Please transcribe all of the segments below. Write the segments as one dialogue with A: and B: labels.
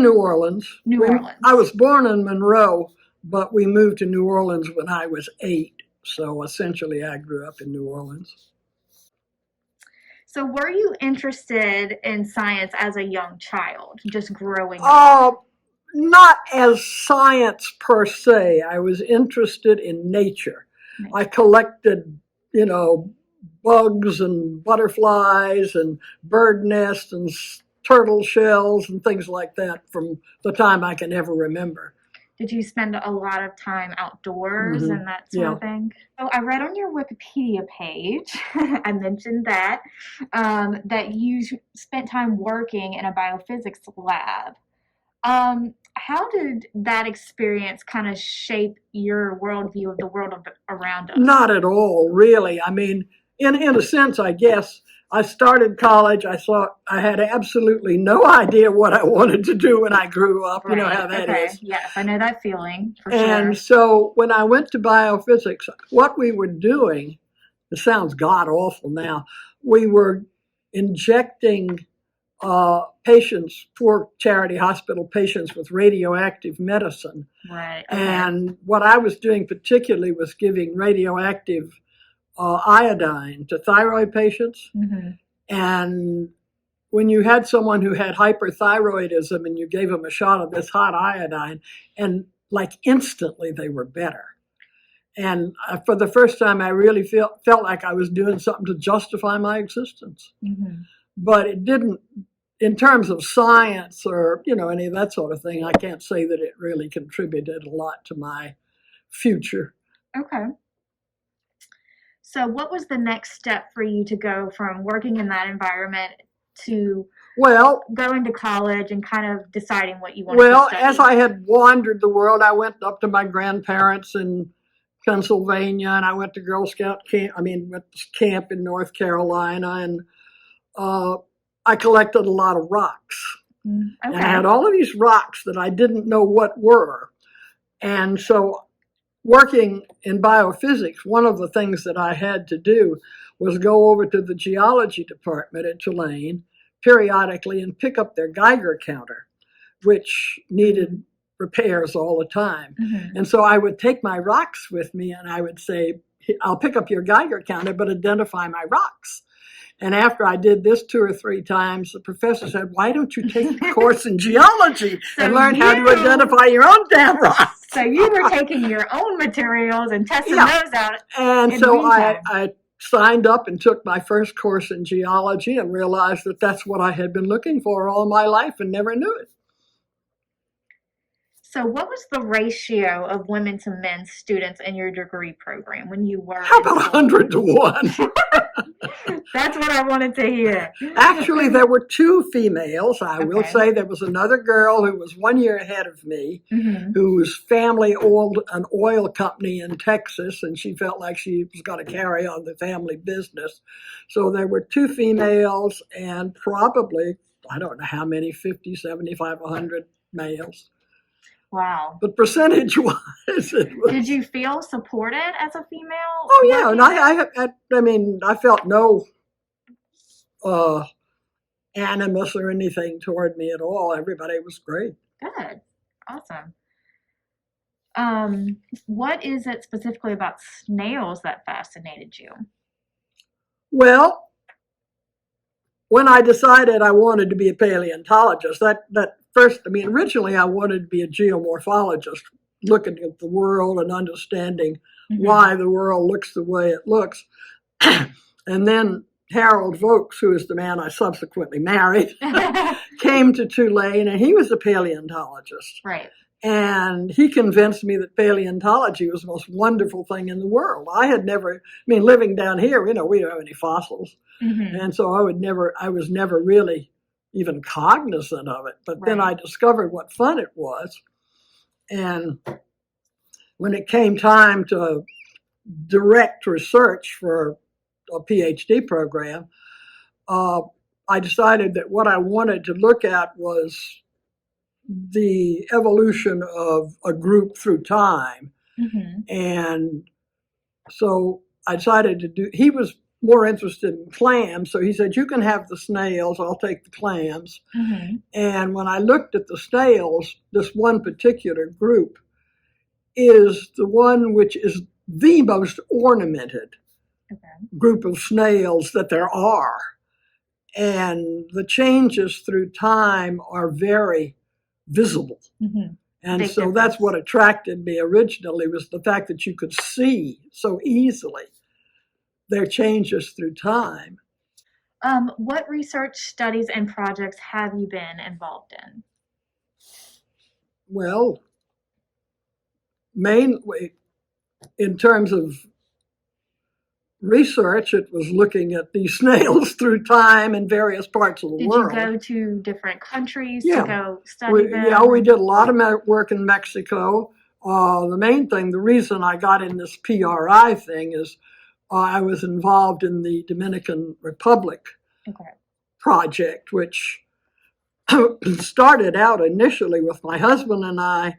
A: New Orleans.
B: New Orleans.
A: I was born in Monroe, but we moved to New Orleans when I was 8. So essentially I grew up in New Orleans.
B: So were you interested in science as a young child, just growing up?
A: Not as science per se. I was interested in nature. I collected, bugs and butterflies and bird nests and turtle shells and things like that from the time I can ever remember.
B: Did you spend a lot of time outdoors and that sort of thing? So I read on your Wikipedia page, I mentioned that you spent time working in a biophysics lab. How did that experience kind of shape your worldview of the world around us?
A: Not at all, really. I mean, in a sense, I guess. I started college. I thought I had absolutely no idea what I wanted to do when I grew up.
B: Right.
A: You know how that is.
B: Yes, I know that feeling for
A: And
B: sure.
A: so when I went to biophysics, what we were doing, it sounds god awful now, we were injecting patients, poor charity hospital patients with radioactive medicine.
B: Right.
A: Okay. And what I was doing particularly was giving radioactive iodine to thyroid patients. And when you had someone who had hyperthyroidism and you gave them a shot of this hot iodine, and like instantly they were better. And for the first time, I really felt like I was doing something to justify my existence. But it didn't, in terms of science or, any of that sort of thing, I can't say that it really contributed a lot to my future.
B: Okay. So what was the next step for you to go from working in that environment to going to college and kind of deciding what you wanted to study?
A: As I had wandered the world, I went up to my grandparents in Pennsylvania, and I went to Girl Scout camp in North Carolina, and I collected a lot of rocks.
B: Okay.
A: And I had all of these rocks that I didn't know what were. And so working in biophysics, one of the things that I had to do was go over to the geology department at Tulane periodically and pick up their Geiger counter, which needed repairs all the time. And so I would take my rocks with me and I would say, I'll pick up your Geiger counter, but identify my rocks. And after I did this 2 or 3 times, the professor said, why don't you take a course in geology and learn how to identify your own damn rocks?
B: So you were taking your own materials and testing those out.
A: And so I signed up and took my first course in geology and realized that that's what I had been looking for all my life and never knew it.
B: So what was the ratio of women to men students in your degree program when you were?
A: How about 100 to 1?
B: That's what I wanted to hear.
A: Actually, there were 2 females. I will say there was another girl who was 1 year ahead of me, whose family owned an oil company in Texas, and she felt like she was going to carry on the family business. So there were 2 females and probably, I don't know how many, 50, 75, 100 males.
B: Wow.
A: But percentage-wise,
B: did you feel supported as a female?
A: Oh, yeah. And I felt no animus or anything toward me at all. Everybody was great.
B: Good. Awesome. What is it specifically about snails that fascinated you?
A: Well, when I decided I wanted to be a paleontologist, originally I wanted to be a geomorphologist, looking at the world and understanding why the world looks the way it looks. And then Harold Vokes, who is the man I subsequently married, came to Tulane, and he was a paleontologist.
B: Right.
A: And he convinced me that paleontology was the most wonderful thing in the world. Living down here, we don't have any fossils. And so I was never really even cognizant of it. But then I discovered what fun it was. And when it came time to direct research for a PhD program, I decided that what I wanted to look at was the evolution of a group through time. And so I decided to do, more interested in clams. So he said, you can have the snails, I'll take the clams. And when I looked at the snails, this one particular group is the one which is the most ornamented group of snails that there are. And the changes through time are very visible. And so that's what attracted me originally, was the fact that you could see so easily their changes through time.
B: What research studies and projects have you been involved in?
A: Well, mainly in terms of research, it was looking at these snails through time in various parts of the world.
B: Did you go to different countries to go study them?
A: Yeah, we did a lot of work in Mexico. The main thing, the reason I got in this PRI thing is I was involved in the Dominican Republic project, which started out initially with my husband and I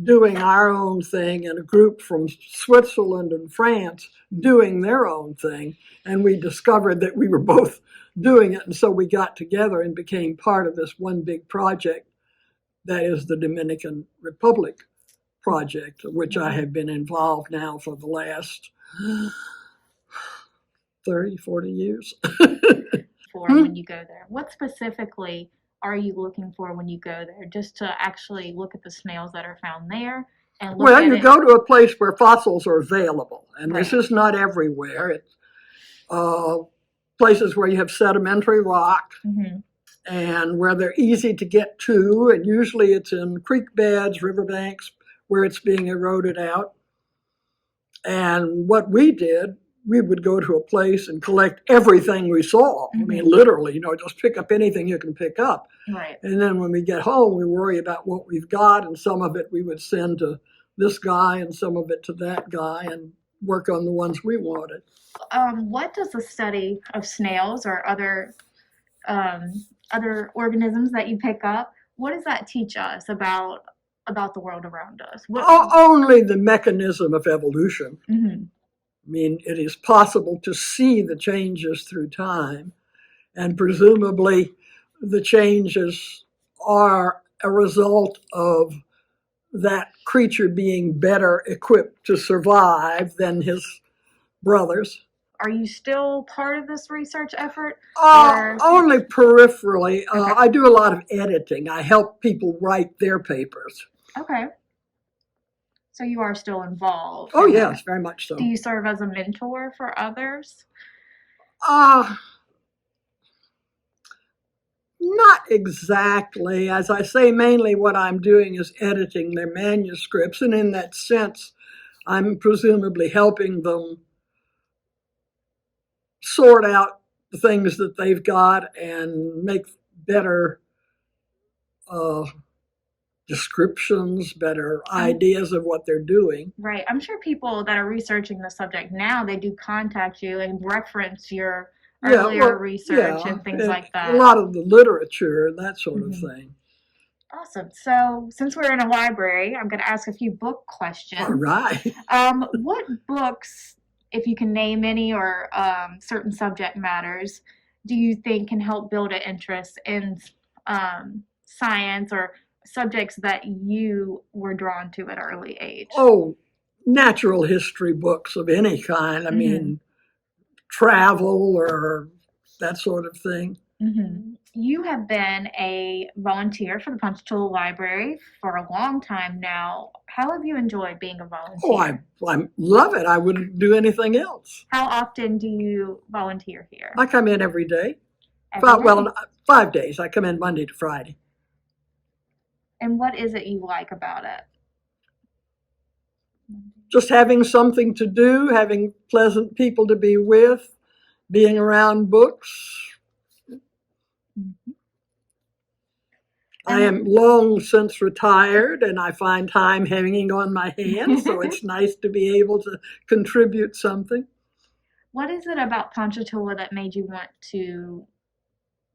A: doing our own thing and a group from Switzerland and France doing their own thing. And we discovered that we were both doing it. And so we got together and became part of this one big project that is the Dominican Republic project, which I have been involved now for the last 30, 40 years.
B: When you go there, what specifically are you looking for when you go there? Just to actually look at the snails that are found there? And look
A: well, you go to a place where fossils are available, and this is not everywhere. It's places where you have sedimentary rock and where they're easy to get to, and usually it's in creek beds, riverbanks, where it's being eroded out. And what we did, we would go to a place and collect everything we saw. I mean, literally, just pick up anything you can pick up. And then when we get home, we worry about what we've got, and some of it we would send to this guy and some of it to that guy and work on the ones we wanted.
B: What does the study of snails or other organisms that you pick up, what does that teach us about the world around us?
A: Only the mechanism of evolution. I mean, it is possible to see the changes through time, and presumably the changes are a result of that creature being better equipped to survive than his brothers.
B: Are you still part of this research effort?
A: Only peripherally. I do a lot of editing. I help people write their papers.
B: Okay. So you are still involved?
A: Oh, yes, very much so.
B: Do you serve as a mentor for others?
A: Not exactly. As I say, mainly what I'm doing is editing their manuscripts, and in that sense, I'm presumably helping them sort out the things that they've got and make better descriptions, better ideas of what they're doing.
B: Right. I'm sure people that are researching the subject now, they do contact you and reference your earlier research and things like that.
A: A lot of the literature and that sort of thing.
B: Awesome. So since we're in a library, I'm going to ask a few book questions.
A: All right.
B: What books, if you can name any, or certain subject matters, do you think can help build an interest in science or subjects that you were drawn to at an early age?
A: Oh, natural history books of any kind. I mean, travel or that sort of thing.
B: You have been a volunteer for the Ponchatoula Library for a long time now. How have you enjoyed being a volunteer?
A: Oh, I love it. I wouldn't do anything else.
B: How often do you volunteer here?
A: I come in every day.
B: Well,
A: 5 days. I come in Monday to Friday.
B: And what is it you like about it?
A: Just having something to do, having pleasant people to be with, being around books. I am long since retired, and I find time hanging on my hands, so it's nice to be able to contribute something.
B: What is it about Ponchatoula that made you want to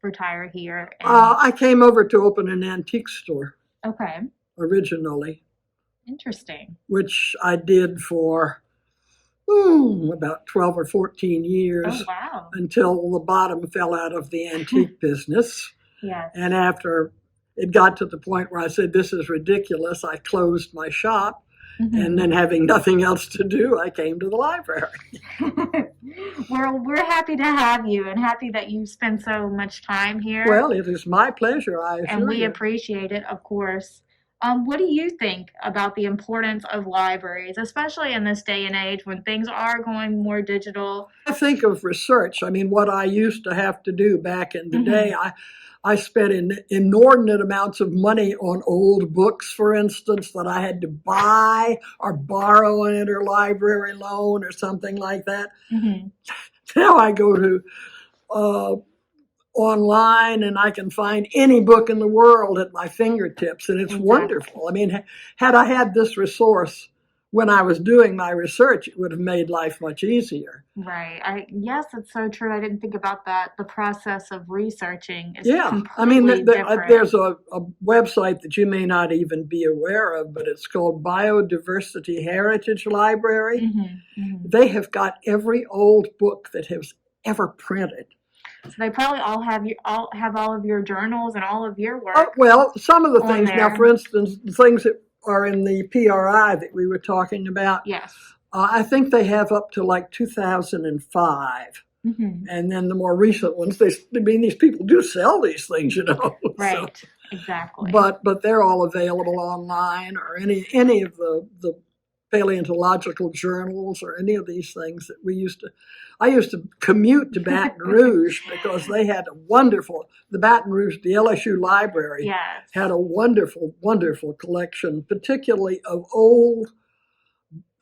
B: retire here?
A: I came over to open an antique store.
B: Okay.
A: Originally.
B: Interesting.
A: Which I did for about 12 or 14 years.
B: Oh, wow.
A: Until the bottom fell out of the antique business.
B: Yes.
A: And after it got to the point where I said, this is ridiculous, I closed my shop. And then having nothing else to do, I came to the library.
B: We're happy to have you and happy that you spend so much time here.
A: Well, it is my pleasure, I assure you.
B: And we appreciate it, of course. What do you think about the importance of libraries, especially in this day and age when things are going more digital?
A: I think of research. I mean, what I used to have to do back in the day, I spent inordinate amounts of money on old books, for instance, that I had to buy or borrow an interlibrary loan or something like that. Now I go to online and I can find any book in the world at my fingertips, and it's wonderful. I mean, had I had this resource when I was doing my research, it would have made life much easier.
B: Right. Yes, it's so true. I didn't think about that. The process of researching is
A: I mean,
B: different.
A: there's a website that you may not even be aware of, but it's called Biodiversity Heritage Library. They have got every old book that has ever printed.
B: So they probably all have all of your journals and all of your work.
A: Oh, well, some of the things
B: there.
A: now, for instance, the things that are in the PRI that we were talking about.
B: Yes.
A: I think they have up to like 2005. And then the more recent ones, these people do sell these things, you know.
B: Right, so, exactly.
A: But they're all available online, or any of the paleontological journals or any of these things that I used to commute to Baton Rouge because they had the LSU library had a wonderful, wonderful collection, particularly of old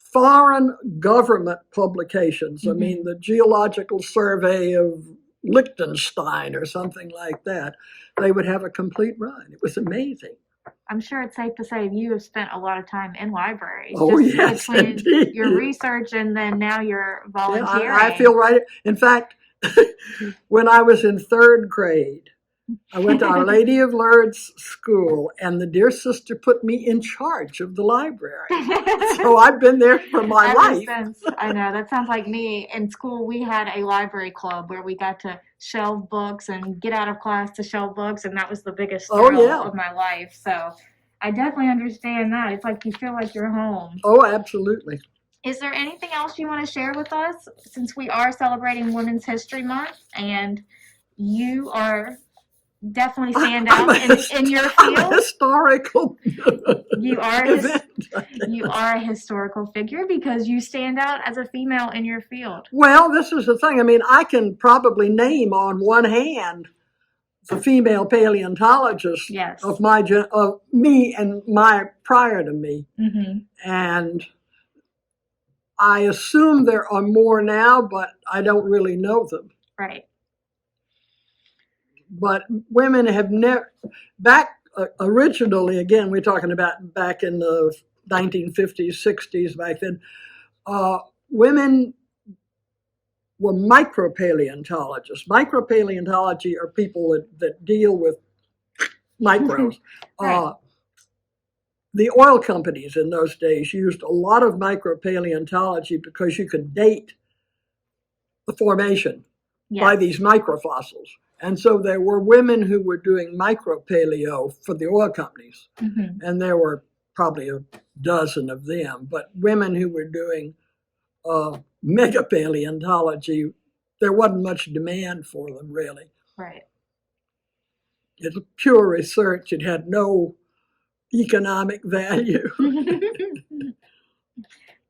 A: foreign government publications. I mean, the Geological Survey of Liechtenstein or something like that. They would have a complete run. It was amazing.
B: I'm sure it's safe to say you have spent a lot of time in libraries.
A: Oh, yes, indeed.
B: Your research and then now you're volunteering.
A: Yeah, I feel right. In fact, when I was in third grade, I went to Our Lady of Lourdes school, and the dear sister put me in charge of the library. So I've been there for my life.
B: I know, that sounds like me. In school, we had a library club where we got to shelve books and get out of class to shelve books, and that was the biggest thrill of my life. So I definitely understand that. It's like you feel like you're home.
A: Oh, absolutely.
B: Is there anything else you want to share with us, since we are celebrating Women's History Month, and you are definitely stand out in your field?
A: I'm historical.
B: You are a historical figure because you stand out as a female in your field.
A: Well, this is the thing. I mean, I can probably name on one hand the female paleontologists of me and prior to me, and I assume there are more now, but I don't really know them.
B: Right.
A: But women have never, originally, again, we're talking about back in the 1950s, 60s, back then, women were micropaleontologists. Micropaleontology are people that deal with microbes.
B: Right.
A: The oil companies in those days used a lot of micropaleontology because you could date the formation by these microfossils. And so there were women who were doing micropaleo for the oil companies. And there were probably a dozen of them. But women who were doing megapaleontology, there wasn't much demand for them, really.
B: Right.
A: It's pure research. It had no economic value.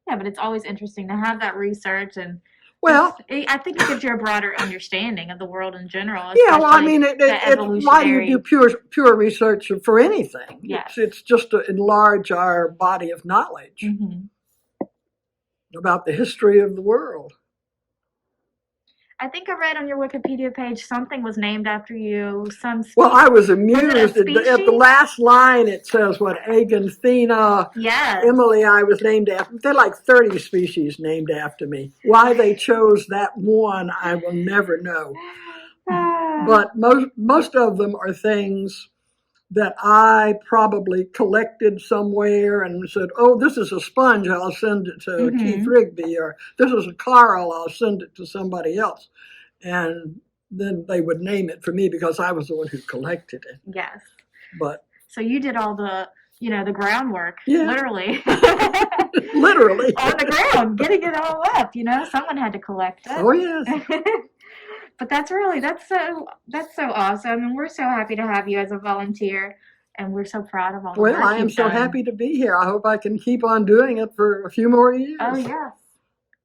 B: Yeah, but it's always interesting to have that research, and
A: well,
B: I think it gives you a broader understanding of the world in general.
A: Yeah, well, I mean, why do you do pure research for anything?
B: Yes.
A: It's just to enlarge our body of knowledge about the history of the world.
B: I think I read on your Wikipedia page something was named after you.
A: Well, I was amused. At the last line, it says, Aganthena, Emily, I was named after. There are like 30 species named after me. Why they chose that one, I will never know. But most of them are things that I probably collected somewhere and said, oh, this is a sponge, I'll send it to Keith Rigby, or this is a coral, I'll send it to somebody else. And then they would name it for me because I was the one who collected it.
B: Yes.
A: But
B: so you did all the, the groundwork, literally.
A: Literally.
B: On the ground, getting it all up, someone had to collect it.
A: Oh, yes.
B: But that's so awesome, and we're so happy to have you as a volunteer, and we're so proud of all the work
A: Well, I am so happy to be here. I hope I can keep on doing it for a few more years.
B: Oh, yes.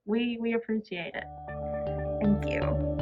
B: We appreciate it. Thank you.